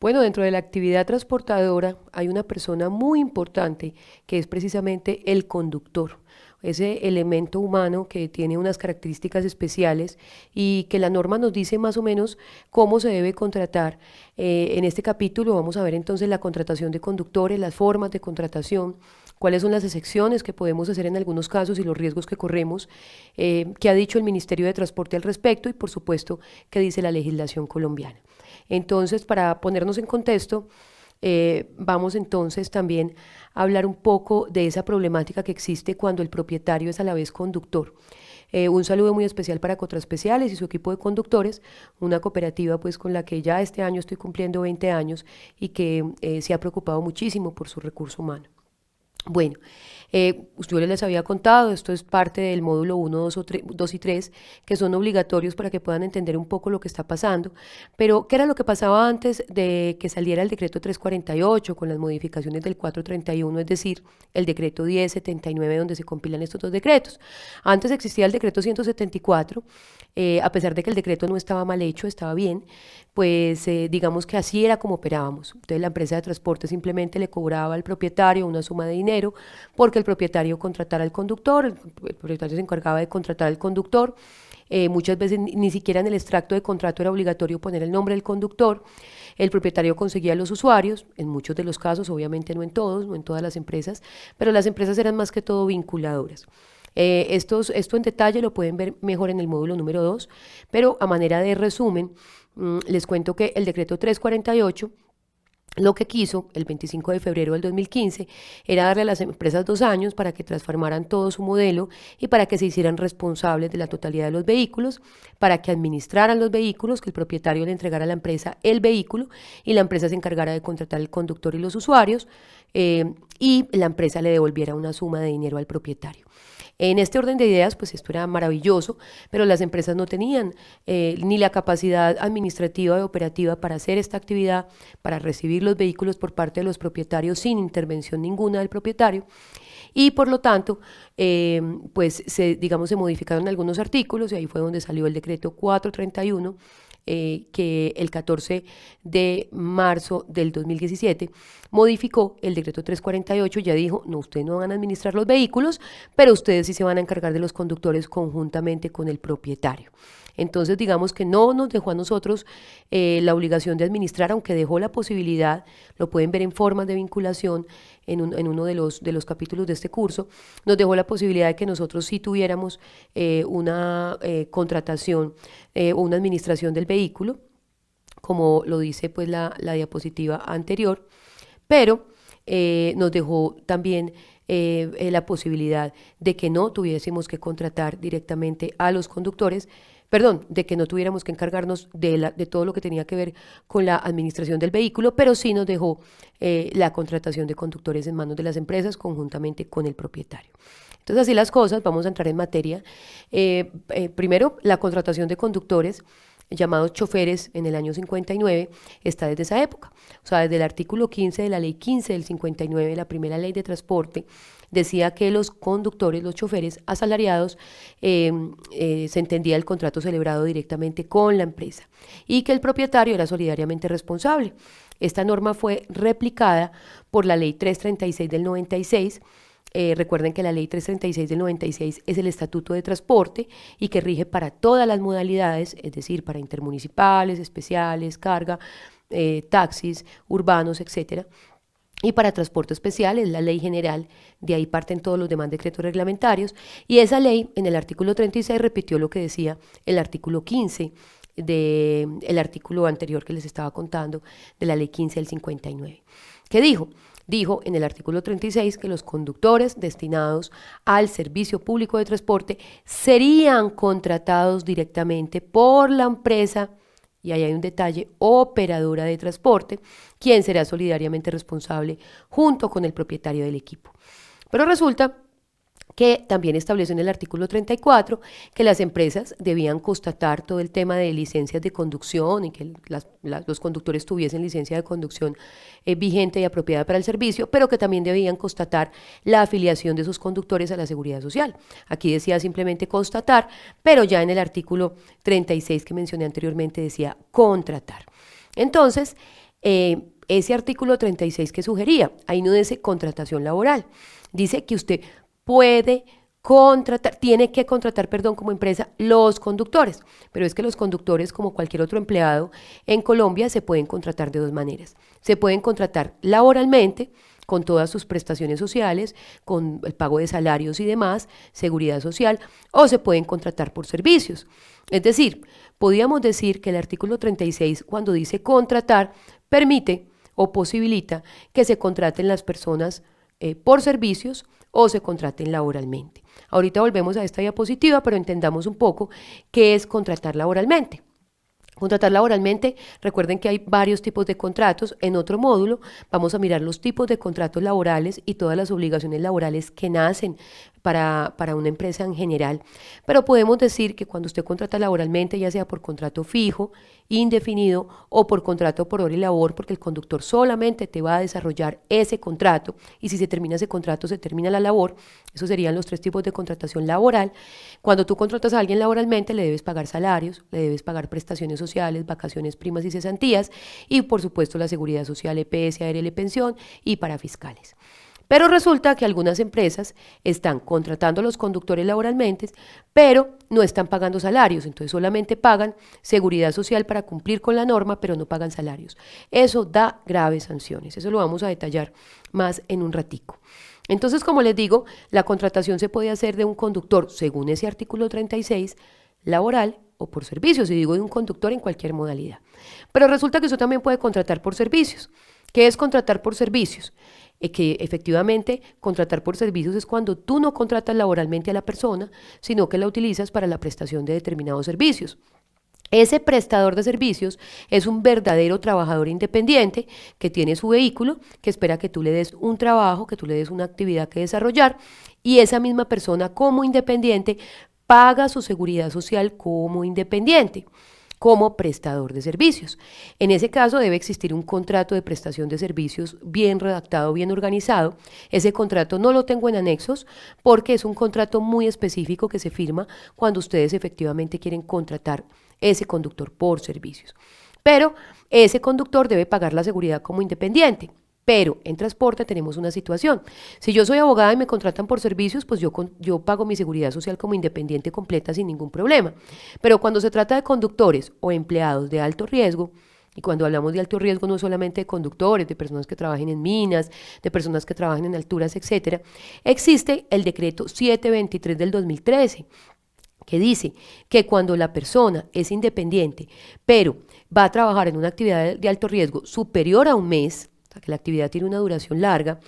Bueno, dentro de la actividad transportadora hay una persona muy importante que es precisamente el conductor, ese elemento humano que tiene unas características especiales y que la norma nos dice más o menos cómo se debe contratar. En este capítulo vamos a ver entonces la contratación de conductores, las formas de contratación, cuáles son las excepciones que podemos hacer en algunos casos y los riesgos que corremos, qué ha dicho el Ministerio de Transporte al respecto y por supuesto qué dice la legislación colombiana. Entonces, para ponernos en contexto, vamos entonces también a hablar un poco de esa problemática que existe cuando el propietario es a la vez conductor. Un saludo muy especial para Cotraspeciales y su equipo de conductores, una cooperativa pues con la que ya este año estoy cumpliendo 20 años y que se ha preocupado muchísimo por su recurso humano. Bueno, yo les había contado, esto es parte del módulo 1, 2 y 3, que son obligatorios para que puedan entender un poco lo que está pasando. Pero, ¿qué era lo que pasaba antes de que saliera el decreto 348 con las modificaciones del 431, es decir, el decreto 1079 donde se compilan estos dos decretos? Antes existía el decreto 174, a pesar de que el decreto no estaba mal hecho, estaba bien, pues digamos que así era como operábamos. Entonces la empresa de transporte simplemente le cobraba al propietario una suma de dinero porque el propietario contratara al conductor, el propietario se encargaba de contratar al conductor. Muchas veces ni siquiera en el extracto de contrato era obligatorio poner el nombre del conductor. El propietario conseguía a los usuarios, en muchos de los casos, obviamente no en todos, no en todas las empresas, pero las empresas eran más que todo vinculadoras. Esto en detalle lo pueden ver mejor en el módulo número 2, pero a manera de resumen, les cuento que el decreto 348 lo que quiso el 25 de febrero del 2015 era darle a las empresas 2 años para que transformaran todo su modelo y para que se hicieran responsables de la totalidad de los vehículos, para que administraran los vehículos, que el propietario le entregara a la empresa el vehículo y la empresa se encargara de contratar el conductor y los usuarios y la empresa le devolviera una suma de dinero al propietario. En este orden de ideas, pues esto era maravilloso, pero las empresas no tenían ni la capacidad administrativa y operativa para hacer esta actividad, para recibir los vehículos por parte de los propietarios sin intervención ninguna del propietario. Y por lo tanto, pues digamos, se modificaron algunos artículos y ahí fue donde salió el decreto 431 que el 14 de marzo del 2017 modificó el decreto 348, ya dijo, no, ustedes no van a administrar los vehículos, pero ustedes sí se van a encargar de los conductores conjuntamente con el propietario. Entonces, digamos que no nos dejó a nosotros la obligación de administrar, aunque dejó la posibilidad, lo pueden ver en formas de vinculación en uno de los capítulos de este curso, nos dejó la posibilidad de que nosotros sí tuviéramos una contratación o una administración del vehículo, como lo dice pues la diapositiva anterior, pero nos dejó también la posibilidad de que no tuviésemos que contratar directamente a los conductores, perdón, de que no tuviéramos que encargarnos de todo lo que tenía que ver con la administración del vehículo, pero sí nos dejó la contratación de conductores en manos de las empresas conjuntamente con el propietario. Entonces, así las cosas, vamos a entrar en materia. Primero, la contratación de conductores llamados choferes en el año 59 está desde esa época. O sea, desde el artículo 15 de la ley 15 del 59, la primera ley de transporte, decía que los conductores, los choferes asalariados, se entendía el contrato celebrado directamente con la empresa y que el propietario era solidariamente responsable. Esta norma fue replicada por la ley 336 del 96. Recuerden que la ley 336 del 96 es el estatuto de transporte y que rige para todas las modalidades, es decir, para intermunicipales, especiales, carga, taxis, urbanos, etcétera. Y para transporte especial es la ley general, de ahí parten todos los demás decretos reglamentarios. Y esa ley, en el artículo 36, repitió lo que decía el artículo 15 del artículo anterior que les estaba contando, de la ley 15 del 59. ¿Qué dijo? Dijo en el artículo 36 que los conductores destinados al servicio público de transporte serían contratados directamente por la empresa, y ahí hay un detalle, operadora de transporte, quien será solidariamente responsable junto con el propietario del equipo. Pero resulta que también estableció en el artículo 34 que las empresas debían constatar todo el tema de licencias de conducción y que los conductores tuviesen licencia de conducción vigente y apropiada para el servicio, pero que también debían constatar la afiliación de sus conductores a la seguridad social. Aquí decía simplemente constatar, pero ya en el artículo 36 que mencioné anteriormente decía contratar. Entonces, ese artículo 36 que sugería, ahí no dice contratación laboral, dice que usted puede tiene que contratar, perdón, como empresa los conductores, pero es que los conductores, como cualquier otro empleado en Colombia, se pueden contratar de dos maneras. Se pueden contratar laboralmente, con todas sus prestaciones sociales, con el pago de salarios y demás, seguridad social, o se pueden contratar por servicios. Es decir, podríamos decir que el artículo 36, cuando dice contratar, permite o posibilita que se contraten las personas por servicios o se contraten laboralmente. Ahorita volvemos a esta diapositiva, pero entendamos un poco qué es contratar laboralmente. Contratar laboralmente, recuerden que hay varios tipos de contratos. En otro módulo vamos a mirar los tipos de contratos laborales y todas las obligaciones laborales que nacen para una empresa en general. Pero podemos decir que cuando usted contrata laboralmente, ya sea por contrato fijo, indefinido o por contrato por hora y labor, porque el conductor solamente te va a desarrollar ese contrato y si se termina ese contrato, se termina la labor. Esos serían los tres tipos de contratación laboral. Cuando tú contratas a alguien laboralmente, le debes pagar salarios, le debes pagar prestaciones sociales, vacaciones, primas y cesantías y por supuesto la seguridad social, EPS, ARL, pensión y para fiscales. Pero resulta que algunas empresas están contratando a los conductores laboralmente, pero no están pagando salarios, entonces solamente pagan seguridad social para cumplir con la norma, pero no pagan salarios. Eso da graves sanciones, eso lo vamos a detallar más en un ratico. Entonces, como les digo, la contratación se puede hacer de un conductor, según ese artículo 36, laboral o por servicios, y digo de un conductor en cualquier modalidad. Pero resulta que usted también puede contratar por servicios. ¿Qué es contratar por servicios? Que efectivamente contratar por servicios es cuando tú no contratas laboralmente a la persona, sino que la utilizas para la prestación de determinados servicios. Ese prestador de servicios es un verdadero trabajador independiente que tiene su vehículo, que espera que tú le des un trabajo, que tú le des una actividad que desarrollar y esa misma persona como independiente paga su seguridad social como independiente, como prestador de servicios. En ese caso debe existir un contrato de prestación de servicios bien redactado, bien organizado. Ese contrato no lo tengo en anexos porque es un contrato muy específico que se firma cuando ustedes efectivamente quieren contratar ese conductor por servicios. Pero ese conductor debe pagar la seguridad como independiente. Pero en transporte tenemos una situación. Si yo soy abogada y me contratan por servicios, pues yo pago mi seguridad social como independiente completa sin ningún problema. Pero cuando se trata de conductores o empleados de alto riesgo, y cuando hablamos de alto riesgo no solamente de conductores, de personas que trabajen en minas, de personas que trabajen en alturas, etcétera, existe el decreto 723 del 2013, que dice que cuando la persona es independiente, pero va a trabajar en una actividad de alto riesgo superior a un mes, o sea que la actividad tiene una duración larga,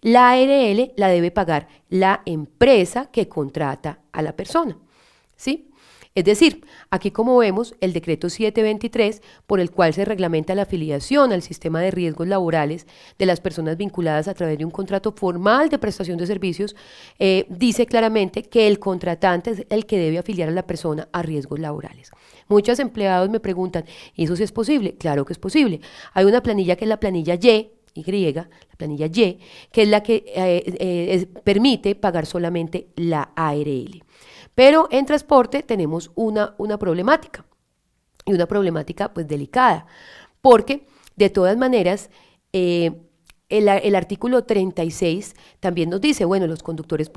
la ARL la debe pagar la empresa que contrata a la persona, ¿sí? Es decir, aquí como vemos el decreto 723 por el cual se reglamenta la afiliación al sistema de riesgos laborales de las personas vinculadas a través de un contrato formal de prestación de servicios, dice claramente que el contratante es el que debe afiliar a la persona a riesgos laborales. Muchos empleados me preguntan, ¿y eso sí es posible? Claro que es posible. Hay una planilla que es la planilla la planilla Y, que es la que permite pagar solamente la ARL. Pero en transporte tenemos una problemática, y una problemática pues delicada, porque de todas maneras el artículo 36 también nos dice, bueno, los conductores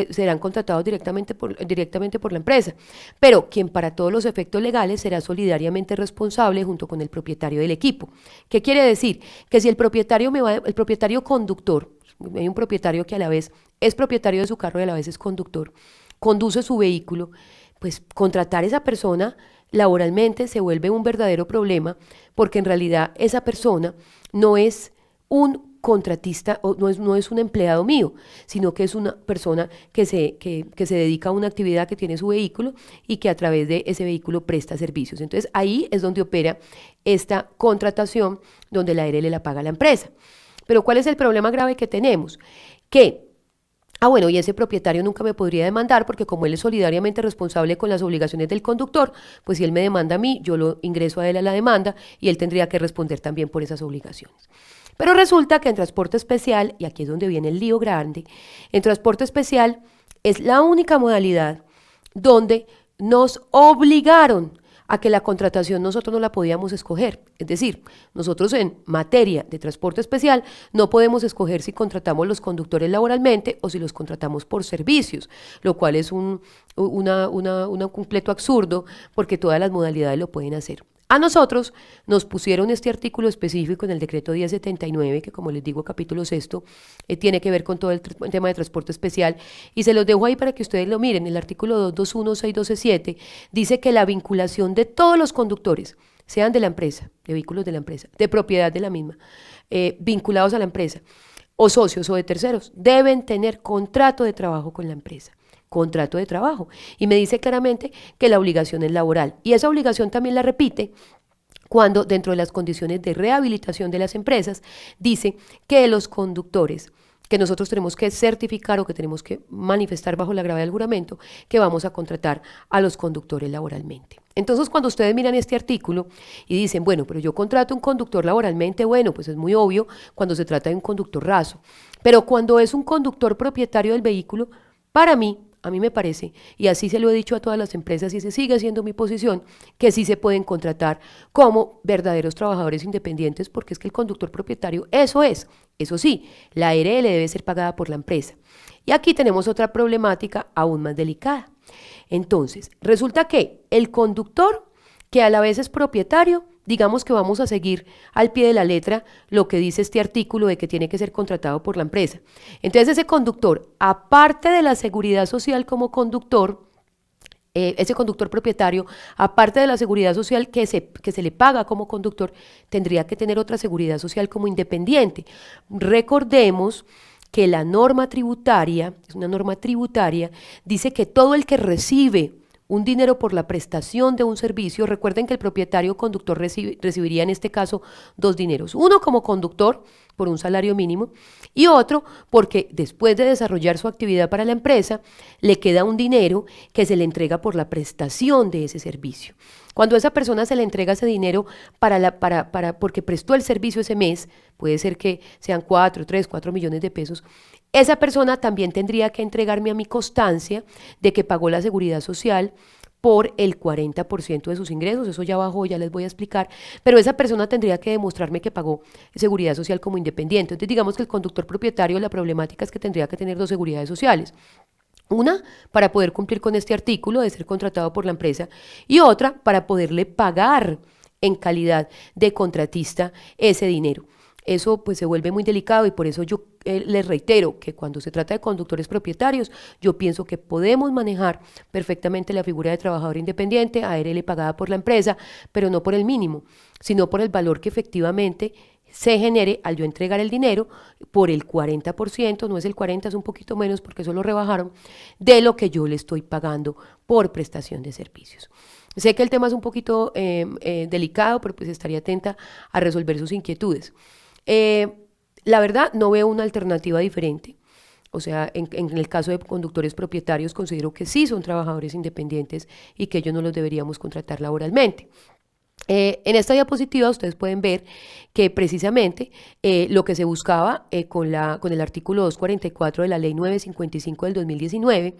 serán contratados directamente por la empresa, pero quien para todos los efectos legales será solidariamente responsable junto con el propietario del equipo. ¿Qué quiere decir? Que si el propietario conductor, hay un propietario que a la vez es propietario de su carro y a la vez es conductor, conduce su vehículo, pues contratar a esa persona laboralmente se vuelve un verdadero problema porque en realidad esa persona no es un contratista o no es un empleado mío, sino que es una persona que se dedica a una actividad, que tiene su vehículo y que a través de ese vehículo presta servicios. Entonces ahí es donde opera esta contratación donde la ARL la paga la empresa. Pero ¿cuál es el problema grave que tenemos? Bueno, y ese propietario nunca me podría demandar porque como él es solidariamente responsable con las obligaciones del conductor, pues si él me demanda a mí, yo lo ingreso a él a la demanda y él tendría que responder también por esas obligaciones. Pero resulta que en transporte especial, y aquí es donde viene el lío grande, en transporte especial es la única modalidad donde nos obligaron a que la contratación nosotros no la podíamos escoger. Es decir, nosotros en materia de transporte especial no podemos escoger si contratamos los conductores laboralmente o si los contratamos por servicios, lo cual es un completo absurdo porque todas las modalidades lo pueden hacer. A nosotros nos pusieron este artículo específico en el decreto 1079, que como les digo, capítulo sexto, tiene que ver con todo el tema de transporte especial, y se los dejo ahí para que ustedes lo miren. El artículo 221, 612, dice que la vinculación de todos los conductores, sean de la empresa, de vehículos de la empresa, de propiedad de la misma, vinculados a la empresa, o socios o de terceros, deben tener contrato de trabajo con la empresa. Contrato de trabajo. Y me dice claramente que la obligación es laboral. Y esa obligación también la repite cuando dentro de las condiciones de rehabilitación de las empresas dice que los conductores, que nosotros tenemos que certificar o que tenemos que manifestar bajo la gravedad del juramento que vamos a contratar a los conductores laboralmente. Entonces, cuando ustedes miran este artículo y dicen, bueno, pero yo contrato un conductor laboralmente, bueno, pues es muy obvio cuando se trata de un conductor raso. Pero cuando es un conductor propietario del vehículo, para mí, a mí me parece, y así se lo he dicho a todas las empresas y se sigue siendo mi posición, que sí se pueden contratar como verdaderos trabajadores independientes, porque es que el conductor propietario, eso es. Eso sí, la ARL debe ser pagada por la empresa. Y aquí tenemos otra problemática aún más delicada. Entonces, resulta que el conductor, que a la vez es propietario, digamos que vamos a seguir al pie de la letra lo que dice este artículo de que tiene que ser contratado por la empresa. Entonces ese conductor, aparte de la seguridad social como conductor, ese conductor propietario, aparte de la seguridad social que se le paga como conductor, tendría que tener otra seguridad social como independiente. Recordemos que la norma tributaria, es una norma tributaria, dice que todo el que recibe un dinero por la prestación de un servicio, recuerden que el propietario conductor recibiría en este caso dos dineros, uno como conductor por un salario mínimo y otro porque después de desarrollar su actividad para la empresa le queda un dinero que se le entrega por la prestación de ese servicio. Cuando a esa persona se le entrega ese dinero porque prestó el servicio ese mes, puede ser que sean 4, 3, 4 millones de pesos, esa persona también tendría que entregarme a mi constancia de que pagó la seguridad social por el 40% de sus ingresos, eso ya abajo ya les voy a explicar, pero esa persona tendría que demostrarme que pagó seguridad social como independiente. Entonces digamos que el conductor propietario, la problemática es que tendría que tener dos seguridades sociales. Una, para poder cumplir con este artículo de ser contratado por la empresa, y otra, para poderle pagar en calidad de contratista ese dinero. Eso pues se vuelve muy delicado y por eso yo les reitero que cuando se trata de conductores propietarios, yo pienso que podemos manejar perfectamente la figura de trabajador independiente, ARL pagada por la empresa, pero no por el mínimo, sino por el valor que efectivamente se genere al yo entregar el dinero por el 40%, no es el 40%, es un poquito menos porque eso lo rebajaron, de lo que yo le estoy pagando por prestación de servicios. Sé que el tema es un poquito delicado, pero pues estaría atenta a resolver sus inquietudes. La verdad, no veo una alternativa diferente. O sea, en el caso de conductores propietarios, considero que sí son trabajadores independientes y que ellos no los deberíamos contratar laboralmente. En esta diapositiva ustedes pueden ver que precisamente lo que se buscaba con el artículo 244 de la ley 955 del 2019,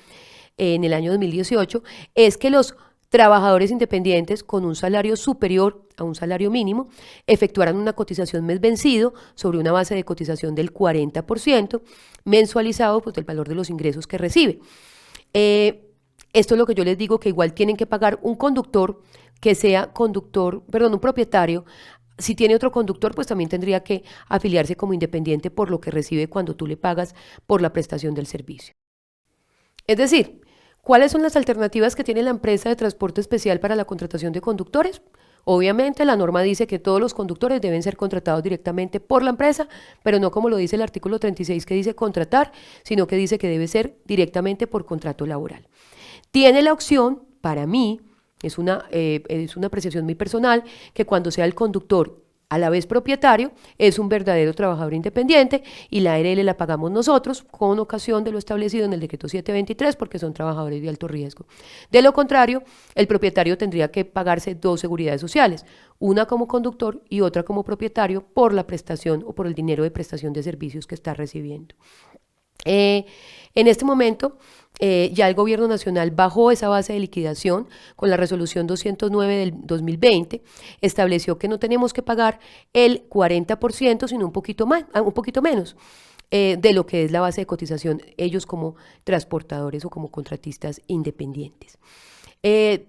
en el año 2018, es que los trabajadores independientes con un salario superior a un salario mínimo efectuaran una cotización mes vencido sobre una base de cotización del 40% mensualizado pues, del valor de los ingresos que recibe. Esto es lo que yo les digo, que igual tienen que pagar un conductor que sea un propietario. Si tiene otro conductor, pues también tendría que afiliarse como independiente por lo que recibe cuando tú le pagas por la prestación del servicio. Es decir, ¿cuáles son las alternativas que tiene la empresa de transporte especial para la contratación de conductores? Obviamente la norma dice que todos los conductores deben ser contratados directamente por la empresa, pero no como lo dice el artículo 36 que dice contratar, sino que dice que debe ser directamente por contrato laboral. Tiene la opción, para mí, es una apreciación muy personal, que cuando sea el conductor a la vez propietario, es un verdadero trabajador independiente y la ARL la pagamos nosotros con ocasión de lo establecido en el decreto 723 porque son trabajadores de alto riesgo. De lo contrario, el propietario tendría que pagarse dos seguridades sociales, una como conductor y otra como propietario por la prestación o por el dinero de prestación de servicios que está recibiendo. Eh, en este momento, ya el gobierno nacional bajó esa base de liquidación con la resolución 209 del 2020, estableció que no tenemos que pagar el 40%, sino un poquito más, un poquito menos de lo que es la base de cotización, ellos como transportadores o como contratistas independientes.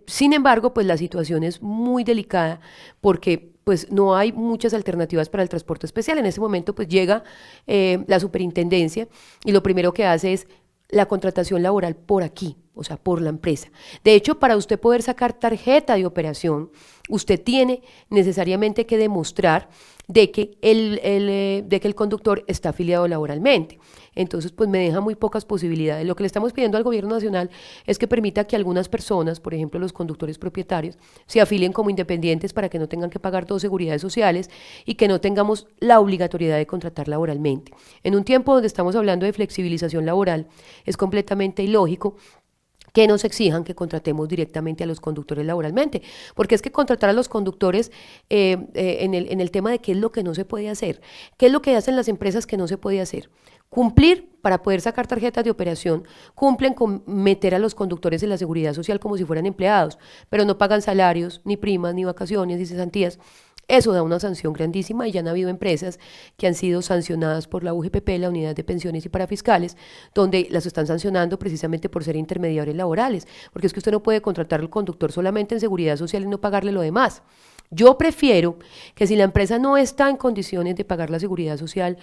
Sin embargo, pues la situación es muy delicada porque pues no hay muchas alternativas para el transporte especial. En ese momento pues llega la superintendencia y lo primero que hace es la contratación laboral por aquí, o sea, por la empresa. De hecho, para usted poder sacar tarjeta de operación, usted tiene necesariamente que demostrar de que el conductor está afiliado laboralmente. Entonces, pues me deja muy pocas posibilidades. Lo que le estamos pidiendo al gobierno nacional es que permita que algunas personas, por ejemplo los conductores propietarios, se afilien como independientes para que no tengan que pagar dos seguridades sociales y que no tengamos la obligatoriedad de contratar laboralmente. En un tiempo donde estamos hablando de flexibilización laboral, es completamente ilógico que nos exijan que contratemos directamente a los conductores laboralmente, porque es que contratar a los conductores en el tema de qué es lo que no se puede hacer, qué es lo que hacen las empresas que no se puede hacer. Cumplir para poder sacar tarjetas de operación, cumplen con meter a los conductores en la seguridad social como si fueran empleados, pero no pagan salarios, ni primas, ni vacaciones, ni cesantías. Eso da una sanción grandísima y ya han habido empresas que han sido sancionadas por la UGPP, la Unidad de Pensiones y Parafiscales, donde las están sancionando precisamente por ser intermediarios laborales, porque es que usted no puede contratar al conductor solamente en seguridad social y no pagarle lo demás. Yo prefiero que si la empresa no está en condiciones de pagar la seguridad social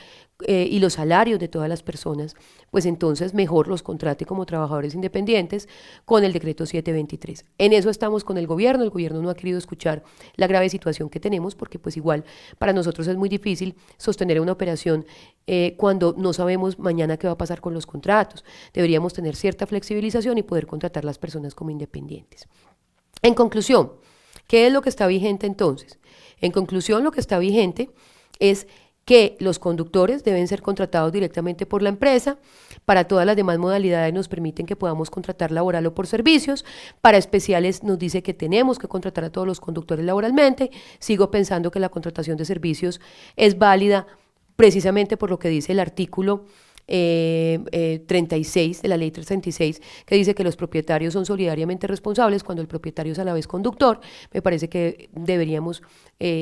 y los salarios de todas las personas, pues entonces mejor los contrate como trabajadores independientes con el decreto 723. En eso estamos con el gobierno no ha querido escuchar la grave situación que tenemos porque pues igual para nosotros es muy difícil sostener una operación cuando no sabemos mañana qué va a pasar con los contratos. Deberíamos tener cierta flexibilización y poder contratar las personas como independientes. En conclusión, ¿qué es lo que está vigente entonces? En conclusión, lo que está vigente es que los conductores deben ser contratados directamente por la empresa. Para todas las demás modalidades nos permiten que podamos contratar laboral o por servicios. Para especiales nos dice que tenemos que contratar a todos los conductores laboralmente. Sigo pensando que la contratación de servicios es válida precisamente por lo que dice el artículo 36 de la ley 336, que dice que los propietarios son solidariamente responsables cuando el propietario es a la vez conductor. Me parece que deberíamos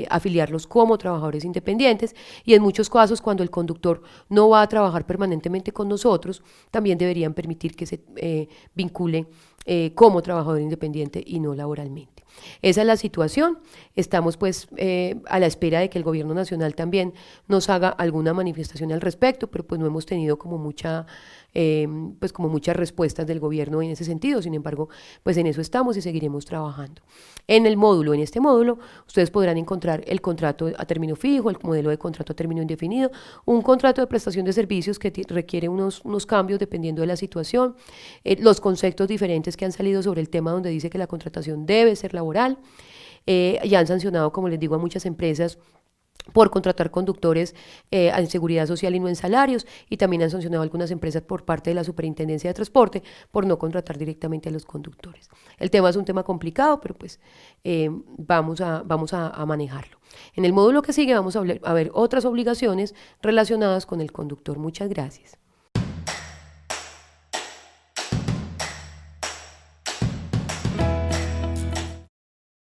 afiliarlos como trabajadores independientes y en muchos casos cuando el conductor no va a trabajar permanentemente con nosotros, también deberían permitir que se vincule como trabajador independiente y no laboralmente. Esa es la situación. Estamos pues a la espera de que el gobierno nacional también nos haga alguna manifestación al respecto, pero pues no hemos tenido como pues como muchas respuestas del gobierno en ese sentido. Sin embargo, pues en eso estamos y seguiremos trabajando. En este módulo, ustedes podrán encontrar el contrato a término fijo, el modelo de contrato a término indefinido, un contrato de prestación de servicios que requiere unos cambios dependiendo de la situación, los conceptos diferentes que han salido sobre el tema donde dice que la contratación debe ser laboral. Ya han sancionado, como les digo, a muchas empresas por contratar conductores en seguridad social y no en salarios, y también han sancionado a algunas empresas por parte de la Superintendencia de Transporte por no contratar directamente a los conductores. El tema es un tema complicado, pero pues vamos a manejarlo. En el módulo que sigue vamos a ver otras obligaciones relacionadas con el conductor. Muchas gracias.